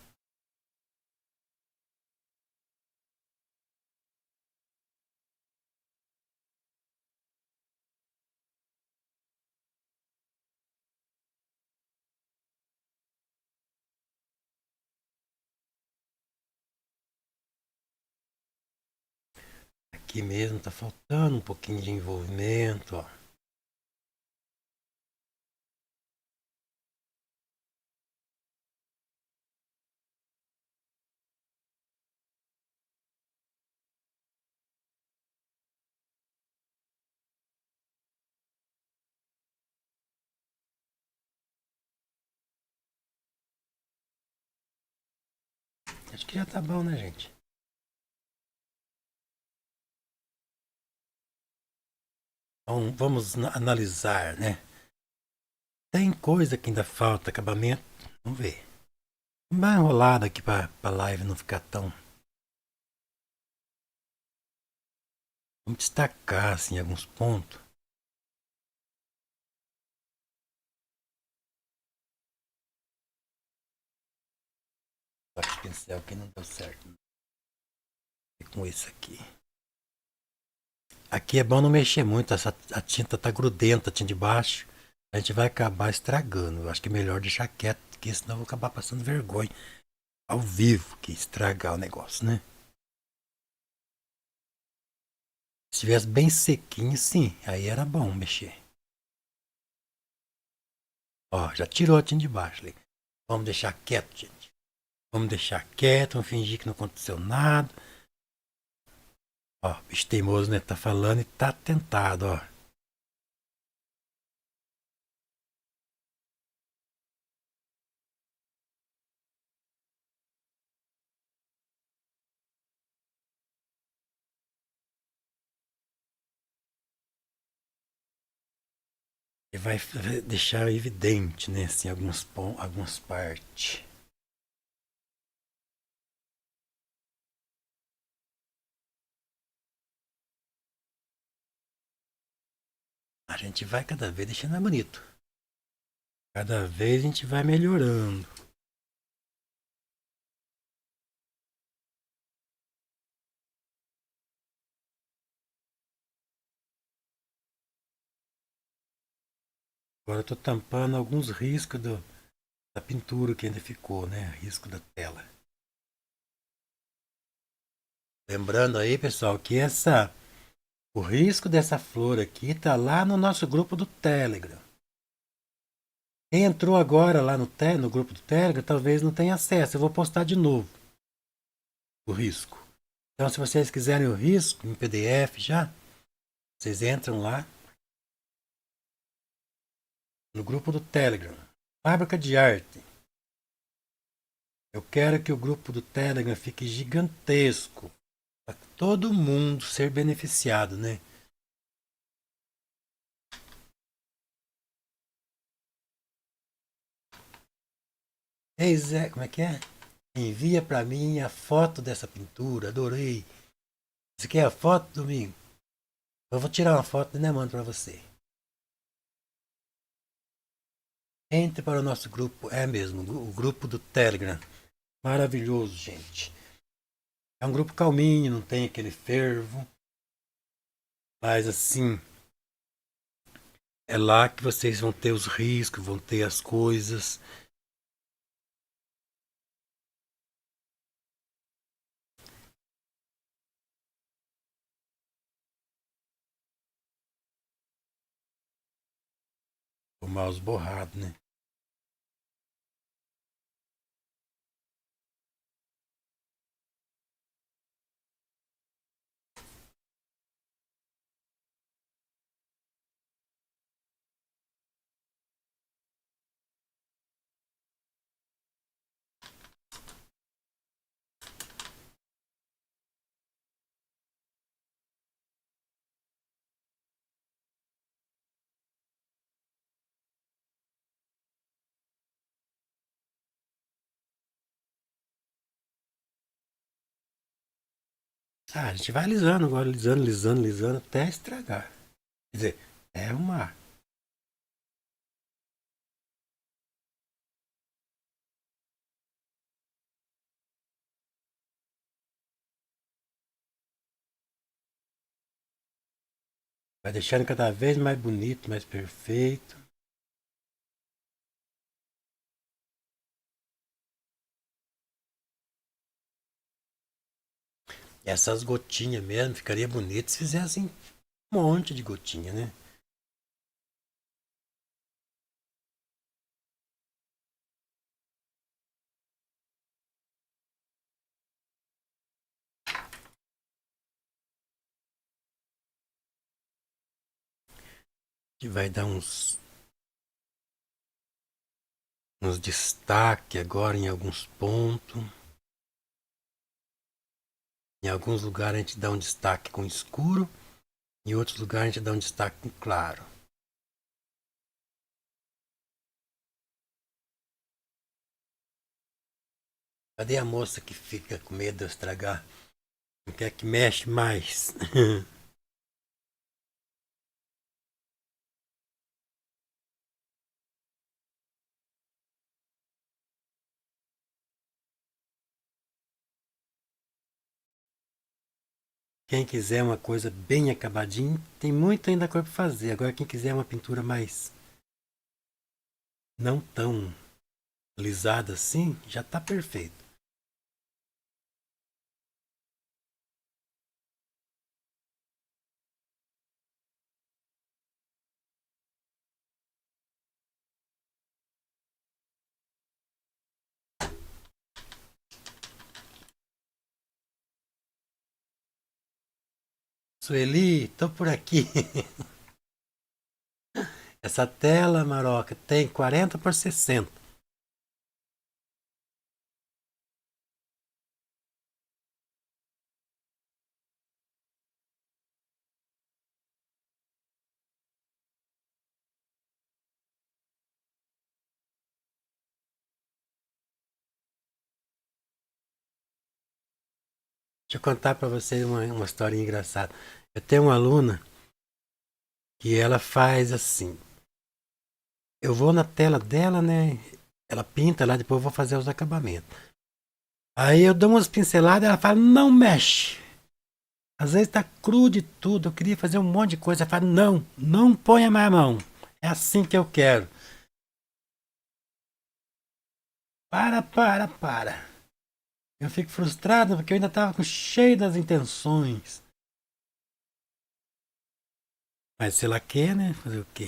Aqui mesmo tá faltando um pouquinho de envolvimento, ó. Acho que já tá bom, né, gente? Então vamos analisar, né? Tem coisa que ainda falta acabamento. Vamos ver. Vai enrolado aqui pra live não ficar tão. Vamos destacar assim alguns pontos. Acho que pincel aqui não deu certo. Com esse aqui. Aqui é bom não mexer muito, a tinta tá grudenta, a tinta de baixo. A gente vai acabar estragando. Eu acho que é melhor deixar quieto, porque senão eu vou acabar passando vergonha ao vivo que estragar o negócio, né? Se tivesse bem sequinho, sim, aí era bom mexer. Ó, já tirou a tinta de baixo ali. Vamos deixar quieto, gente. Vamos deixar quieto, vamos fingir que não aconteceu nada. Ó, bicho teimoso, né? Tá falando e tá tentado, ó. E vai deixar evidente, né? Assim, algumas partes. A gente vai cada vez deixando mais bonito. Cada vez a gente vai melhorando. Agora eu tô tampando alguns riscos da pintura que ainda ficou, né? Risco da tela. Lembrando aí, pessoal, que o risco dessa flor aqui tá lá no nosso grupo do Telegram. Quem entrou agora lá no grupo do Telegram talvez não tenha acesso. Eu vou postar de novo o risco. Então, se vocês quiserem o risco em PDF já, vocês entram lá no grupo do Telegram. Fábrica de Arte. Eu quero que o grupo do Telegram fique gigantesco. Para todo mundo ser beneficiado, né? Ei, Zé, como é que é? Envia para mim a foto dessa pintura, adorei. Você quer a foto, Domingo? Eu vou tirar uma foto e né, mando para você. Entre para o nosso grupo, é mesmo, o grupo do Telegram. Maravilhoso, gente. É um grupo calminho, não tem aquele fervo. Mas assim, é lá que vocês vão ter os riscos, vão ter as coisas. mouse borrado, né? Ah, a gente vai alisando agora, lisando até estragar. Quer dizer, é uma. Vai deixando cada vez mais bonito, mais perfeito. Essas gotinhas mesmo, ficaria bonito se fizessem um monte de gotinha, né? Que vai dar uns destaque agora em alguns pontos. Em alguns lugares a gente dá um destaque com escuro, em outros lugares a gente dá um destaque com claro. Cadê a moça que fica com medo de eu estragar? Não quer que mexe mais? Quem quiser uma coisa bem acabadinha, tem muito ainda coisa para fazer. Agora quem quiser uma pintura mais não tão lisada assim, já está perfeito. Sueli, tô por aqui. Essa tela, Maroca, tem 40 por 60. Deixa eu contar para vocês uma historinha engraçada. Eu tenho uma aluna que ela faz assim. Eu vou na tela dela, né? Ela pinta lá, depois eu vou fazer os acabamentos. Aí eu dou umas pinceladas, ela fala, não mexe. Às vezes tá cru de tudo, eu queria fazer um monte de coisa. Ela fala, não, não ponha mais a mão. É assim que eu quero. Para. Eu fico frustrado porque eu ainda estava cheio das intenções. Mas se ela quer, né? Fazer o quê?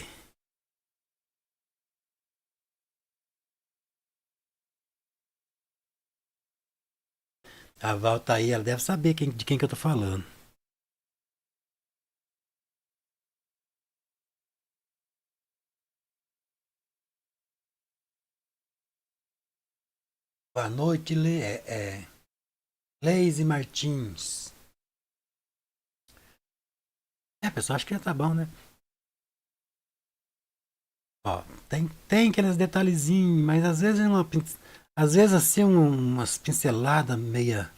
A Val tá aí, ela deve saber de quem que eu tô falando. Boa noite, Leise Martins. Pessoal, acho que já tá bom, né? Ó, tem aqueles detalhezinhos, mas às vezes às vezes assim umas pinceladas meia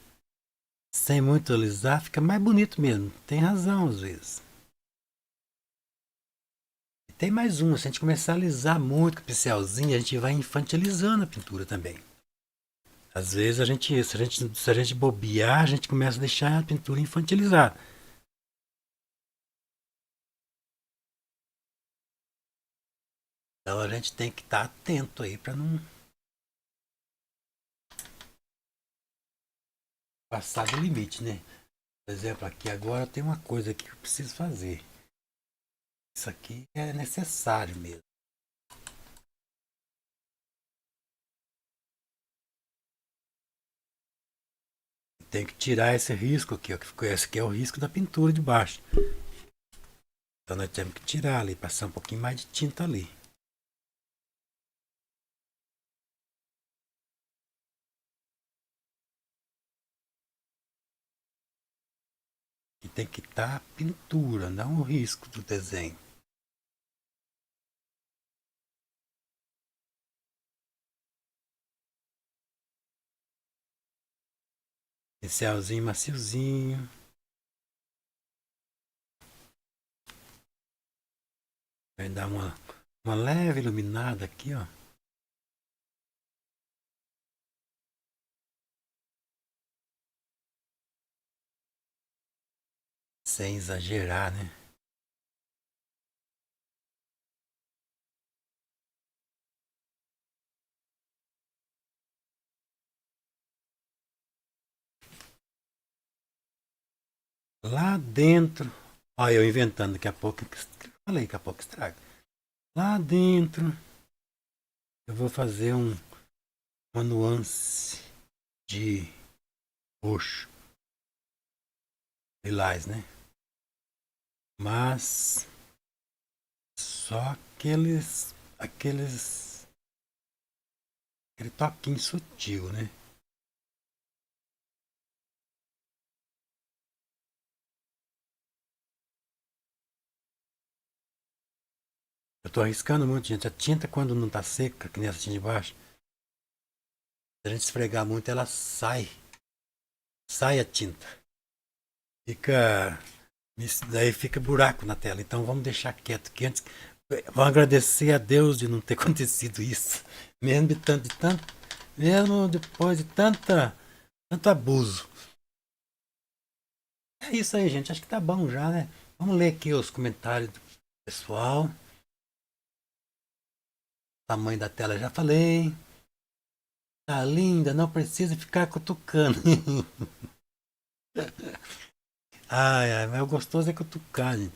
sem muito alisar, fica mais bonito mesmo. Tem razão às vezes. E tem mais uma, se a gente começar a alisar muito com o pincelzinho, a gente vai infantilizando a pintura também. Às vezes se a gente bobear, a gente começa a deixar a pintura infantilizada. Então a gente tem que estar atento aí para não passar do limite, né? Por exemplo, aqui agora tem uma coisa aqui que eu preciso fazer. Isso aqui é necessário mesmo. tenho que tirar esse risco aqui, ó, que ficou, esse aqui é o risco da pintura de baixo. Então nós temos que tirar ali, passar um pouquinho mais de tinta ali. E tem que estar a pintura, não o risco do desenho. Pincelzinho maciozinho. Vai dar uma leve iluminada aqui, ó. Sem exagerar, né? Lá dentro. Olha, eu inventando daqui a pouco. Falei, daqui a pouco estraga. Lá dentro. Eu vou fazer uma nuance de roxo. Lilás, né? Mas só aquele toquinho sutil, né? Eu tô arriscando muito, gente. A tinta, quando não tá seca, que nem essa tinta de baixo, se a gente esfregar muito, ela sai. Sai a tinta. Fica. Daí fica buraco na tela. Então vamos deixar quieto aqui antes. Vamos agradecer a Deus de não ter acontecido isso. Mesmo depois de tanto abuso. É isso aí, gente. Acho que tá bom já, né? Vamos ler aqui os comentários do pessoal. Tamanho da tela já falei. Tá linda, não precisa ficar cutucando. Ai, mas o gostoso é cutucar, gente.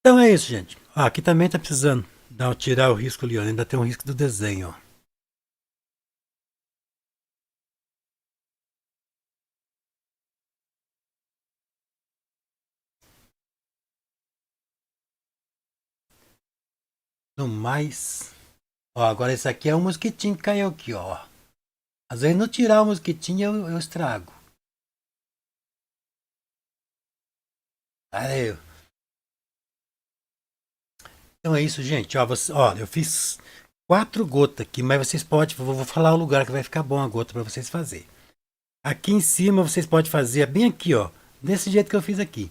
Então é isso, gente. Ó, aqui também tá precisando tirar o risco ali, ó. Ainda tem um risco do desenho, ó. No mais. Ó, agora esse aqui é um mosquitinho que caiu aqui, ó. Às vezes não tirar o mosquitinho eu estrago. Aí, então é isso, gente. Ó, eu fiz 4 gotas aqui, mas vocês podem. Vou falar o lugar que vai ficar bom a gota para vocês fazerem. Aqui em cima vocês podem fazer bem aqui, ó. Desse jeito que eu fiz aqui.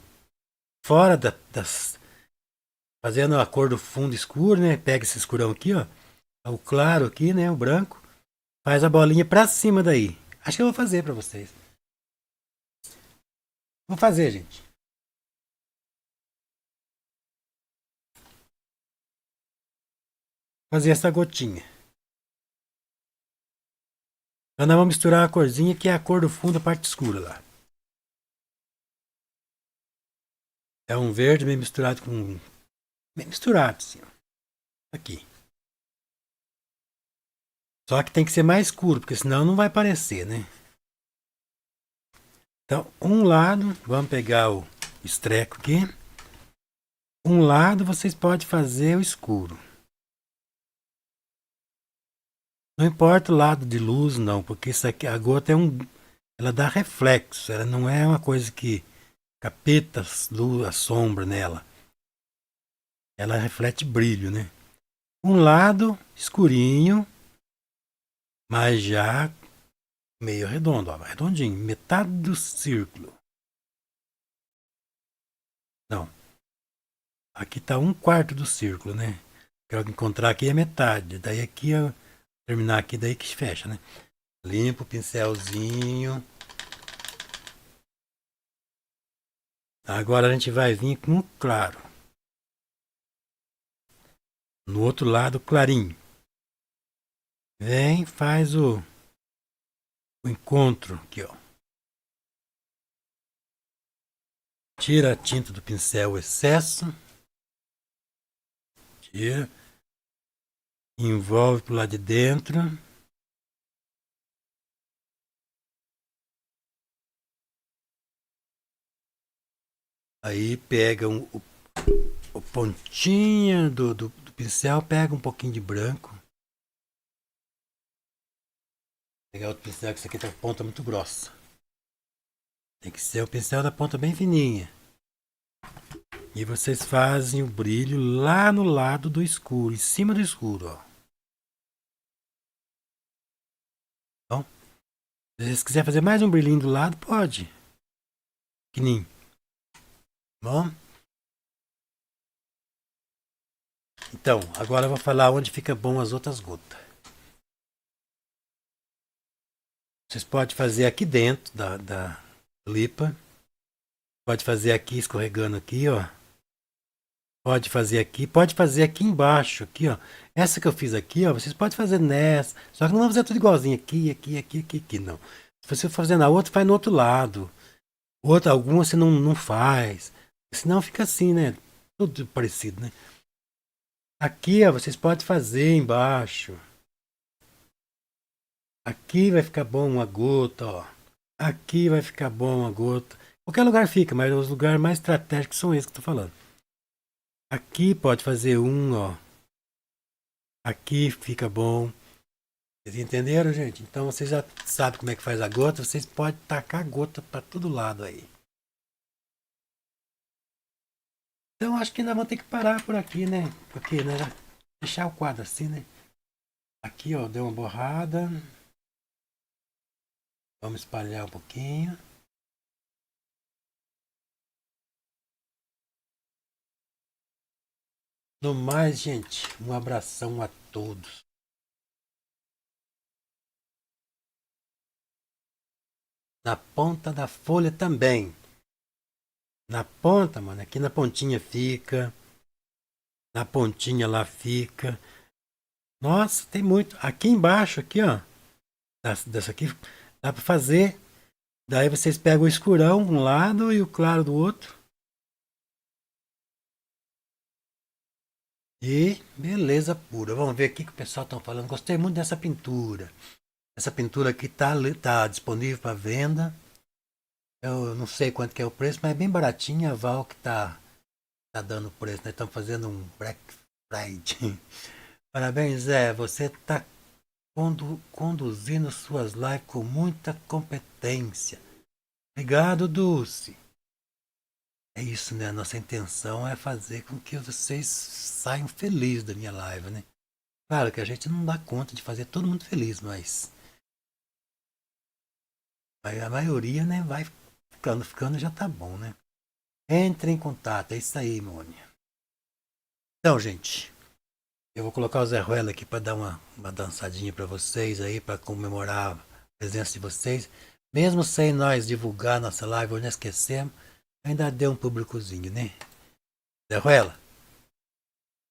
Fora das. Fazendo a cor do fundo escuro, né? Pega esse escurão aqui, ó. O claro aqui, né? O branco. Faz a bolinha pra cima daí. Acho que eu vou fazer pra vocês. Vou fazer, gente. Fazer essa gotinha. Então nós vamos misturar a corzinha que é a cor do fundo, a parte escura lá. É um verde bem misturado com. Bem misturado, assim, ó. Aqui. Só que tem que ser mais escuro, porque senão não vai aparecer, né? Então, um lado, vamos pegar o estreco aqui. Um lado vocês podem fazer o escuro. Não importa o lado de luz, não, porque isso aqui, a gota ela dá reflexo, ela não é uma coisa que capeta luz, a sombra nela. Ela reflete brilho, né? Um lado escurinho, mas já meio redondo, ó, redondinho, metade do círculo. Não, aqui tá 1/4 do círculo, né? Quero encontrar aqui é metade, daí aqui terminar aqui daí que fecha, né? Limpa o pincelzinho. Agora a gente vai vir com claro. No outro lado, clarinho. Vem, faz o encontro aqui, ó. Tira a tinta do pincel, o excesso. Tira. Envolve pro lado de dentro. Aí pega o pontinha do pincel, pega um pouquinho de branco. Pegar outro pincel, que isso aqui tá com ponta muito grossa. Tem que ser o pincel da ponta bem fininha. E vocês fazem o brilho lá no lado do escuro, em cima do escuro, ó. Então, se vocês quiserem fazer mais um brilhinho do lado, pode. Pequenininho. Bom? Então, agora eu vou falar onde fica bom as outras gotas. Vocês podem fazer aqui dentro da lipa. Pode fazer aqui, escorregando aqui, ó. Pode fazer aqui embaixo, aqui, ó. Essa que eu fiz aqui, ó, vocês podem fazer nessa. Só que não vão fazer tudo igualzinho aqui, aqui, não. Se você for fazer na outra, faz no outro lado. Outra, alguma você não faz. Senão fica assim, né? Tudo parecido, né? Aqui, ó, vocês podem fazer embaixo. Aqui vai ficar bom uma gota, ó. Aqui vai ficar bom uma gota. Qualquer lugar fica, mas os lugares mais estratégicos são esses que eu tô falando. Aqui pode fazer um, ó. Aqui fica bom. Vocês entenderam, gente? Então vocês já sabem como é que faz a gota. Vocês podem tacar gota para todo lado aí. Então acho que ainda vamos ter que parar por aqui, né? Porque, né? Deixar o quadro assim, né? Aqui, ó, deu uma borrada. Vamos espalhar um pouquinho. No mais, gente, um abração a todos. Na ponta da folha também. Na ponta, mano, aqui na pontinha fica. Na pontinha lá fica. Nossa, tem muito. Aqui embaixo, aqui, ó. Dessa aqui, dá pra fazer. Daí vocês pegam o escurão de um lado e o claro do outro. E beleza pura. Vamos ver aqui que o pessoal tá falando. Gostei muito dessa pintura. Essa pintura aqui tá disponível para venda. Eu não sei quanto que é o preço, mas é bem baratinho. A Val que tá dando o preço. Nós estamos fazendo um Black Friday. Parabéns, Zé. Você tá conduzindo suas lives com muita competência. Obrigado, Dulce. É isso, né? A nossa intenção é fazer com que vocês saiam felizes da minha live, né? Claro que a gente não dá conta de fazer todo mundo feliz, mas a maioria, né, vai ficando já tá bom, né? Entre em contato, é isso aí, Mônia. Então, gente, eu vou colocar o Zé Ruela aqui para dar uma dançadinha para vocês aí, para comemorar a presença de vocês. Mesmo sem nós divulgar nossa live, ou não esquecemos, ainda deu um públicozinho, né? Zé Ruela,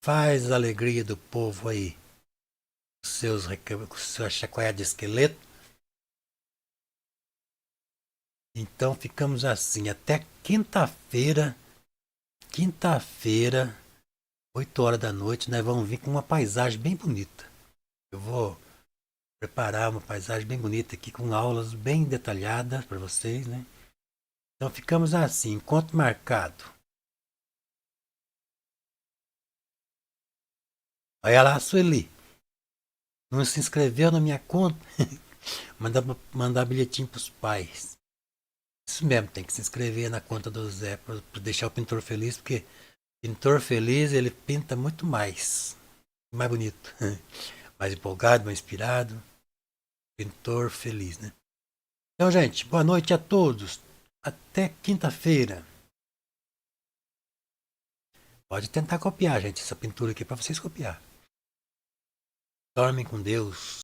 faz a alegria do povo aí, com sua chacoalhada de esqueleto. Então ficamos assim, até quinta-feira, 8 horas da noite, nós vamos vir com uma paisagem bem bonita. Eu vou preparar uma paisagem bem bonita aqui, com aulas bem detalhadas para vocês, né? Então ficamos assim, encontro marcado. Olha lá, Sueli. Não se inscreveu na minha conta? Mandar bilhetinho pros pais. Isso mesmo, tem que se inscrever na conta do Zé para deixar o pintor feliz, porque pintor feliz ele pinta muito mais bonito, mais empolgado, mais inspirado. Pintor feliz, né? Então, gente, boa noite a todos. Até quinta-feira. Pode tentar copiar, gente, essa pintura aqui para vocês copiar. Dormem com Deus.